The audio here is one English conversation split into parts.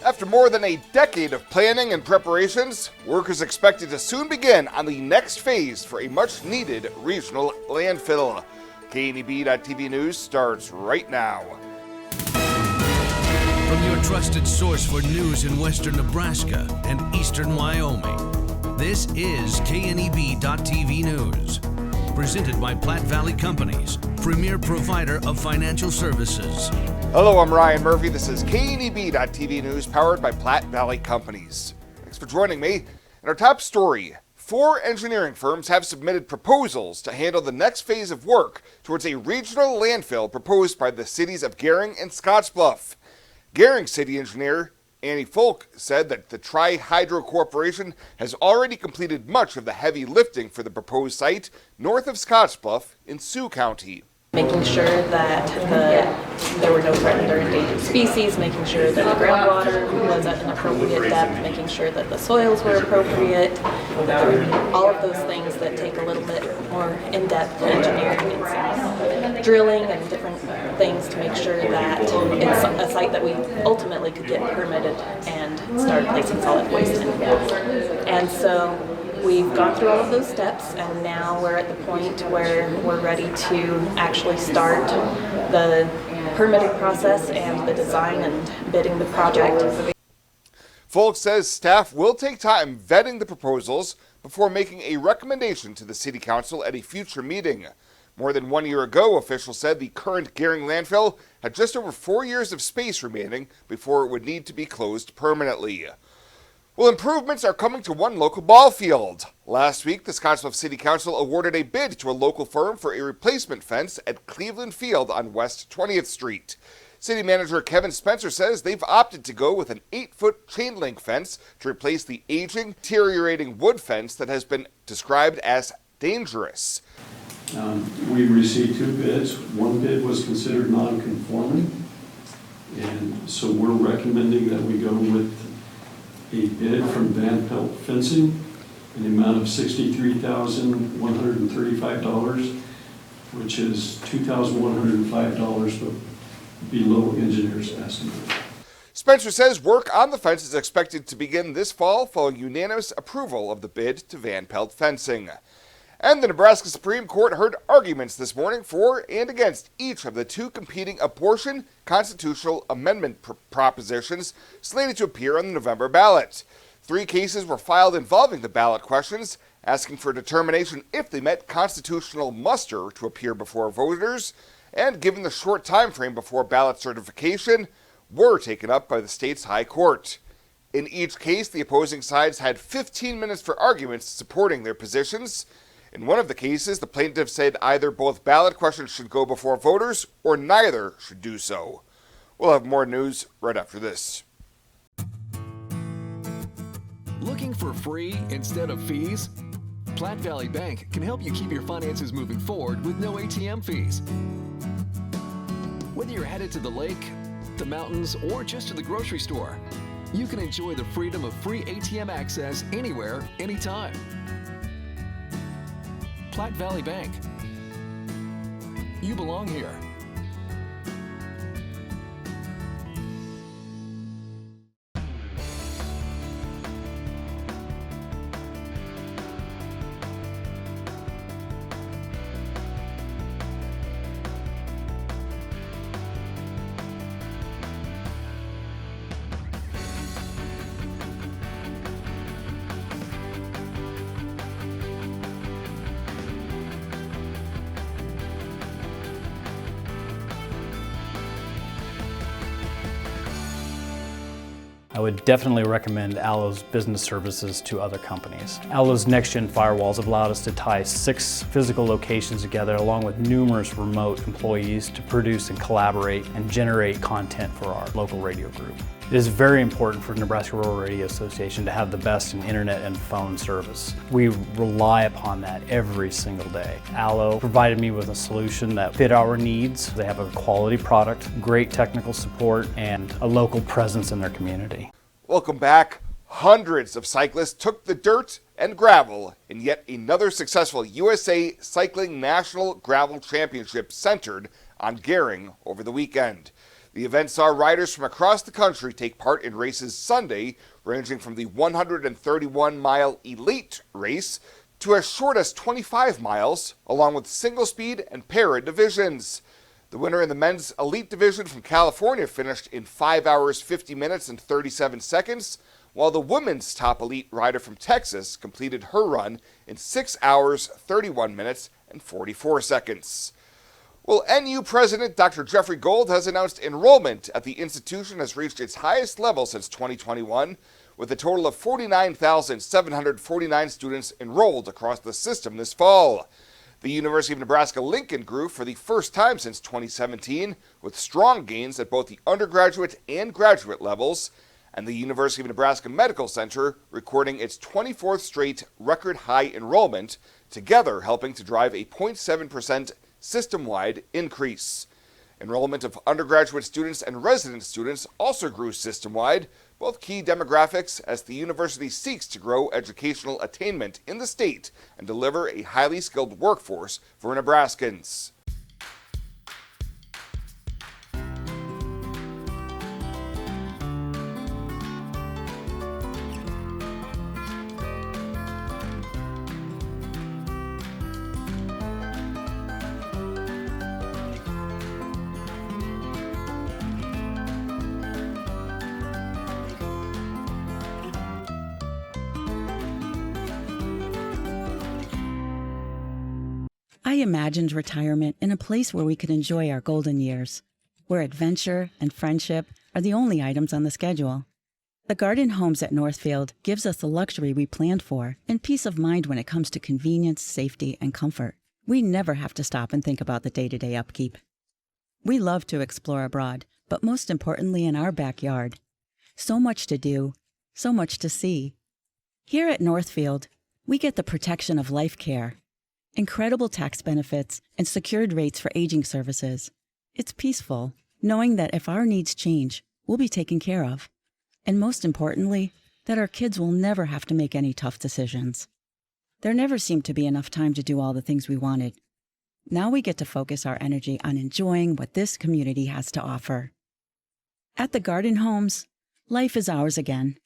After more than a decade of planning and preparations, work is expected to soon begin on the next phase for a much-needed regional landfill. KNEB.TV News starts right now. From your trusted source for news in western Nebraska and eastern Wyoming, this is KNEB.TV News. Presented by Platte Valley Companies, premier provider of financial services. Hello, I'm Ryan Murphy. This is KNEB.TV News, powered by Platte Valley Companies. Thanks for joining me. In our top story, 4 engineering firms have submitted proposals to handle the next phase of work towards a regional landfill proposed by the cities of Gering and Scottsbluff. Gering City Engineer Annie Folk said that the Tri-Hydro Corporation has already completed much of the heavy lifting for the proposed site north of Scottsbluff in Sioux County. Making sure that there were no threatened or endangered species, making sure that the groundwater was at an appropriate depth, making sure that the soils were appropriate, all of those things that take a little bit more in-depth engineering and some drilling and different things to make sure that it's a site that we ultimately could get permitted and start placing solid waste in. And so we've gone through all of those steps, and now we're at the point where we're ready to actually start the permitting process and the design and bidding the project. Folk says staff will take time vetting the proposals before making a recommendation to the City Council at a future meeting. More than 1 year ago, officials said the current Gering landfill had just over 4 years of space remaining before it would need to be closed permanently. Well, improvements are coming to one local ball field. Last week, the Scottsbluff City Council awarded a bid to a local firm for a replacement fence at Cleveland Field on West 20th Street. City Manager Kevin Spencer says they've opted to go with an 8-foot chain link fence to replace the aging, deteriorating wood fence that has been described as dangerous. We received 2 bids. One bid was considered non-conforming, and so we're recommending that we go with a bid from Van Pelt Fencing in the amount of $63,135, which is $2,105 below engineer's estimate. Spencer says work on the fence is expected to begin this fall following unanimous approval of the bid to Van Pelt Fencing. And the Nebraska Supreme Court heard arguments this morning for and against each of the 2 competing abortion constitutional amendment propositions slated to appear on the November ballot. 3 cases were filed involving the ballot questions, asking for determination if they met constitutional muster to appear before voters, and given the short time frame before ballot certification, were taken up by the state's high court. In each case, the opposing sides had 15 minutes for arguments supporting their positions. In one of the cases, the plaintiff said either both ballot questions should go before voters or neither should do so. We'll have more news right after this. Looking for free instead of fees? Platte Valley Bank can help you keep your finances moving forward with no ATM fees. Whether you're headed to the lake, the mountains, or just to the grocery store, you can enjoy the freedom of free ATM access anywhere, anytime. Platte Valley Bank. You belong here. I would definitely recommend Allo's business services to other companies. Allo's next-gen firewalls have allowed us to tie 6 physical locations together along with numerous remote employees to produce and collaborate and generate content for our local radio group. It is very important for Nebraska Rural Radio Association to have the best in internet and phone service. We rely upon that every single day. Allo provided me with a solution that fit our needs. They have a quality product, great technical support, and a local presence in their community. Welcome back. Hundreds of cyclists took the dirt and gravel in yet another successful USA Cycling National Gravel Championship centered on Gering over the weekend. The event saw riders from across the country take part in races Sunday, ranging from the 131-mile elite race to as short as 25 miles, along with single speed and para divisions. The winner in the men's elite division from California finished in 5 hours, 50 minutes, and 37 seconds, while the women's top elite rider from Texas completed her run in 6 hours, 31 minutes, and 44 seconds. Well, NU President Dr. Jeffrey Gold has announced enrollment at the institution has reached its highest level since 2021, with a total of 49,749 students enrolled across the system this fall. The University of Nebraska-Lincoln grew for the first time since 2017, with strong gains at both the undergraduate and graduate levels, and the University of Nebraska Medical Center recording its 24th straight record high enrollment, together helping to drive a 0.7% system-wide increase. Enrollment of undergraduate students and resident students also grew system-wide, both key demographics as the university seeks to grow educational attainment in the state and deliver a highly skilled workforce for Nebraskans. I imagined retirement in a place where we could enjoy our golden years, where adventure and friendship are the only items on the schedule. The Garden Homes at Northfield gives us the luxury we planned for and peace of mind when it comes to convenience, safety, and comfort. We never have to stop and think about the day-to-day upkeep. We love to explore abroad, but most importantly in our backyard. So much to do, so much to see. Here at Northfield, we get the protection of life care, incredible tax benefits, and secured rates for aging services. It's peaceful, knowing that if our needs change, we'll be taken care of. And most importantly, that our kids will never have to make any tough decisions. There never seemed to be enough time to do all the things we wanted. Now we get to focus our energy on enjoying what this community has to offer. At the Garden Homes, life is ours again.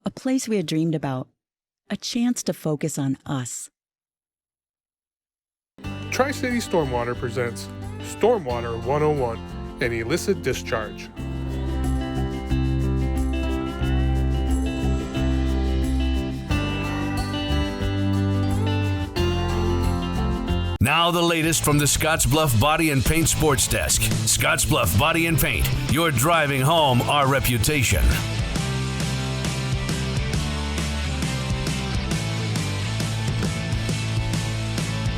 A place we had dreamed about. A chance to focus on us. Tri-City Stormwater presents Stormwater 101, an illicit discharge. Now the latest from the Scottsbluff Body and Paint Sports Desk. Scottsbluff Body and Paint, you're driving home our reputation.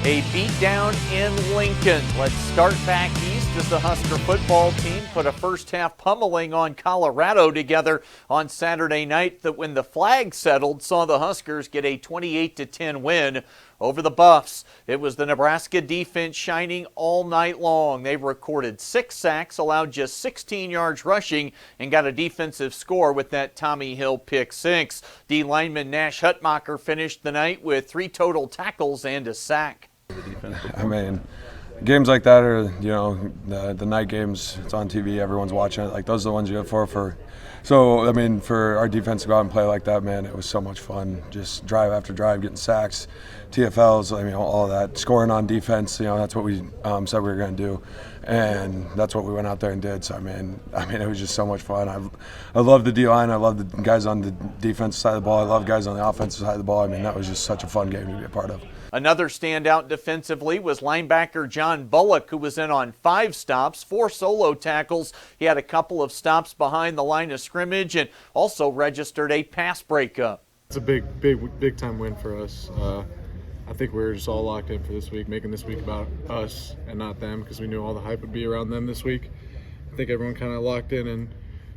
A beatdown in Lincoln. Let's start back east as the Husker football team put a first-half pummeling on Colorado together on Saturday night that when the flag settled saw the Huskers get a 28-10 win over the Buffs. It was the Nebraska defense shining all night long. They recorded 6 sacks, allowed just 16 yards rushing, and got a defensive score with that Tommy Hill pick 6. D lineman Nash Hutmacher finished the night with 3 total tackles and a sack. I mean, games like that are, you know, the night games. It's on TV. Everyone's watching it. Like, those are the ones you have for. So, I mean, for our defense to go out and play like that, man, it was so much fun. Just drive after drive, getting sacks, TFLs, I mean, all of that. Scoring on defense, you know, that's what we said we were going to do. And that's what we went out there and did. So, I mean, it was just so much fun. I love the D-line. I love the guys on the defensive side of the ball. I love guys on the offensive side of the ball. I mean, that was just such a fun game to be a part of. Another standout defensively was linebacker John Bullock, who was in on 5 stops, 4 solo tackles. He had a couple of stops behind the line of scrimmage and also registered a pass breakup. It's a big time win for us. I think we're just all locked in for this week, making this week about us and not them, because we knew all the hype would be around them this week. I think everyone kind of locked in and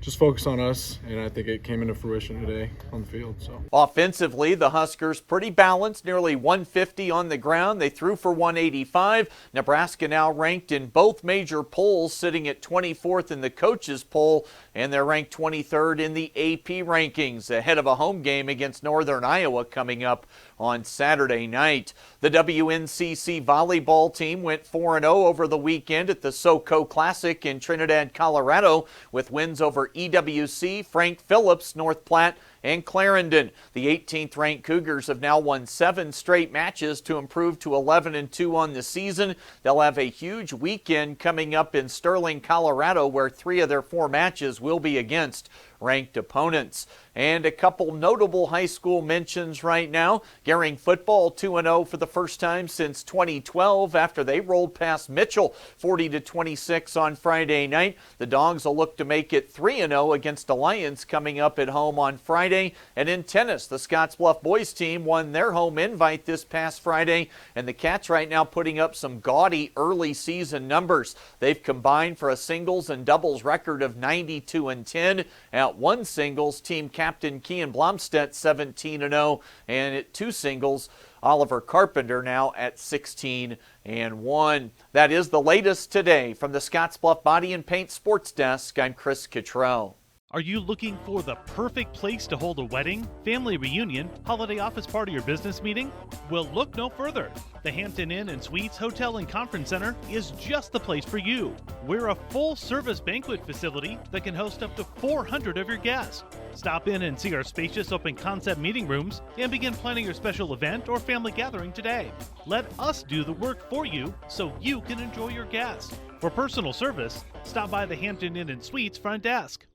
just focus on us, and I think it came into fruition today on the field. So offensively, the Huskers pretty balanced, nearly 150 on the ground. They threw for 185. Nebraska now ranked in both major polls, sitting at 24th in the coaches poll, and they're ranked 23rd in the AP rankings, ahead of a home game against Northern Iowa coming up on Saturday night. The WNCC volleyball team went 4-0 over the weekend at the SoCo Classic in Trinidad, Colorado, with wins over EWC, Frank Phillips, North Platte, and Clarendon. The 18th ranked Cougars have now won 7 straight matches to improve to 11-2 on the season. They'll have a huge weekend coming up in Sterling, Colorado, where 3 of their 4 matches will be against ranked opponents. And a couple notable high school mentions right now. Gering football 2-0 for the first time since 2012 after they rolled past Mitchell 40-26 on Friday night. The Dogs will look to make it 3-0 against Alliance coming up at home on Friday. And in tennis, the Scottsbluff boys team won their home invite this past Friday, and the Cats right now putting up some gaudy early season numbers. They've combined for a singles and doubles record of 92-10. At one singles, team captain Kian Blomstedt 17-0, and at 2 singles, Oliver Carpenter now at 16-1. That is the latest today from the Scottsbluff Body and Paint Sports Desk. I'm Chris Cottrell. Are you looking for the perfect place to hold a wedding, family reunion, holiday office party, or business meeting? Well, look no further. The Hampton Inn and Suites Hotel and Conference Center is just the place for you. We're a full-service banquet facility that can host up to 400 of your guests. Stop in and see our spacious open-concept meeting rooms and begin planning your special event or family gathering today. Let us do the work for you so you can enjoy your guests. For personal service, stop by the Hampton Inn and Suites front desk.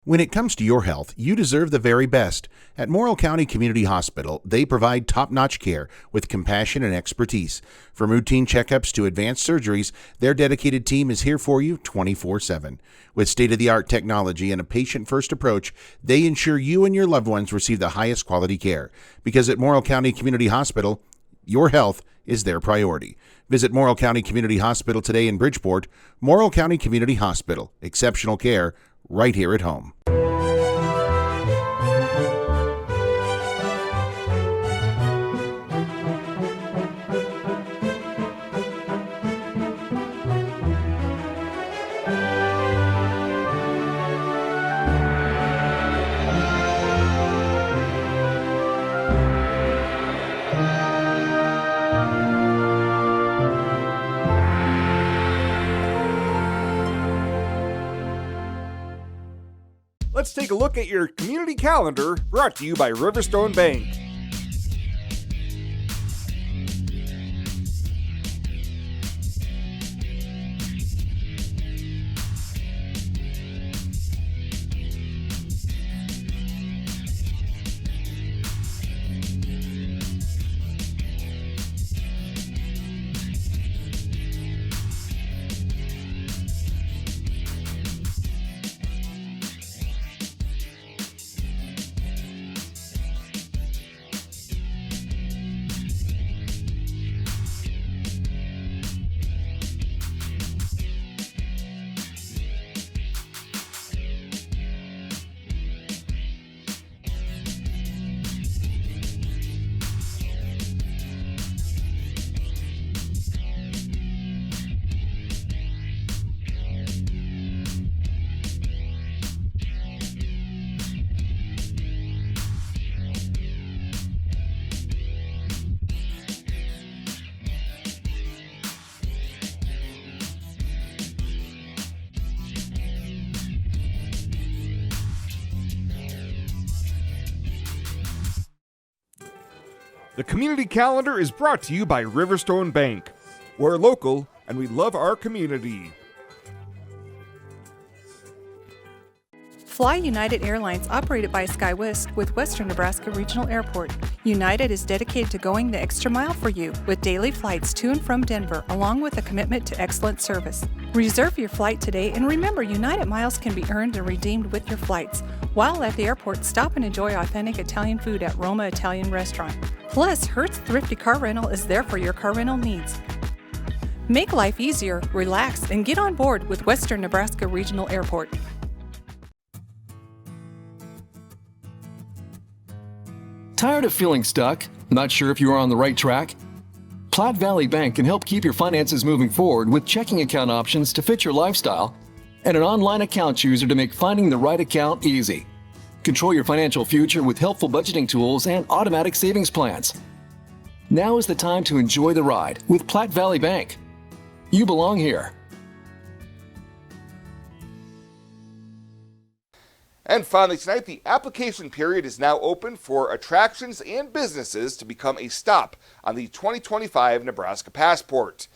When it comes to your health, you deserve the very best. At Morrill County Community Hospital, they provide top-notch care with compassion and expertise. From routine checkups to advanced surgeries, their dedicated team is here for you 24/7. With state-of-the-art technology and a patient-first approach, they ensure you and your loved ones receive the highest quality care. Because at Morrill County Community Hospital, your health is their priority. Visit Morrill County Community Hospital today in Bridgeport. Morrill County Community Hospital. Exceptional care right here at home. Let's take a look at your community calendar, brought to you by Riverstone Bank. The community calendar is brought to you by Riverstone Bank. We're local and we love our community. Fly United Airlines, operated by SkyWest with Western Nebraska Regional Airport. United is dedicated to going the extra mile for you with daily flights to and from Denver, along with a commitment to excellent service. Reserve your flight today, and remember, United miles can be earned and redeemed with your flights. While at the airport, stop and enjoy authentic Italian food at Roma Italian Restaurant. Plus, Hertz Thrifty Car Rental is there for your car rental needs. Make life easier, relax, and get on board with Western Nebraska Regional Airport. Tired of feeling stuck? Not sure if you are on the right track? Platte Valley Bank can help keep your finances moving forward with checking account options to fit your lifestyle and an online account chooser to make finding the right account easy. Control your financial future with helpful budgeting tools and automatic savings plans. Now is the time to enjoy the ride with Platte Valley Bank. You belong here. And finally tonight, the application period is now open for attractions and businesses to become a stop on the 2025 Nebraska Passport.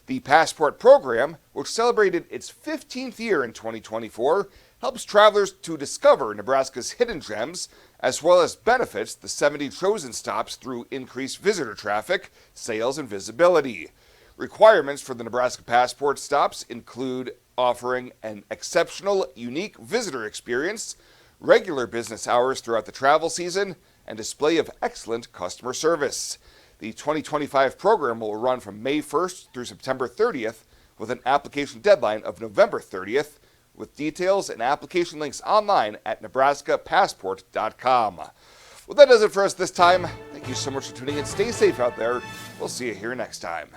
The Passport program, which celebrated its 15th year in 2024, helps travelers to discover Nebraska's hidden gems, as well as benefits the 70 chosen stops through increased visitor traffic, sales, and visibility. Requirements for the Nebraska Passport stops include offering an exceptional, unique visitor experience, regular business hours throughout the travel season, and display of excellent customer service. The 2025 program will run from May 1st through September 30th, with an application deadline of November 30th, with details and application links online at nebraskapassport.com. Well, that does it for us this time. Thank you so much for tuning in. Stay safe out there. We'll see you here next time.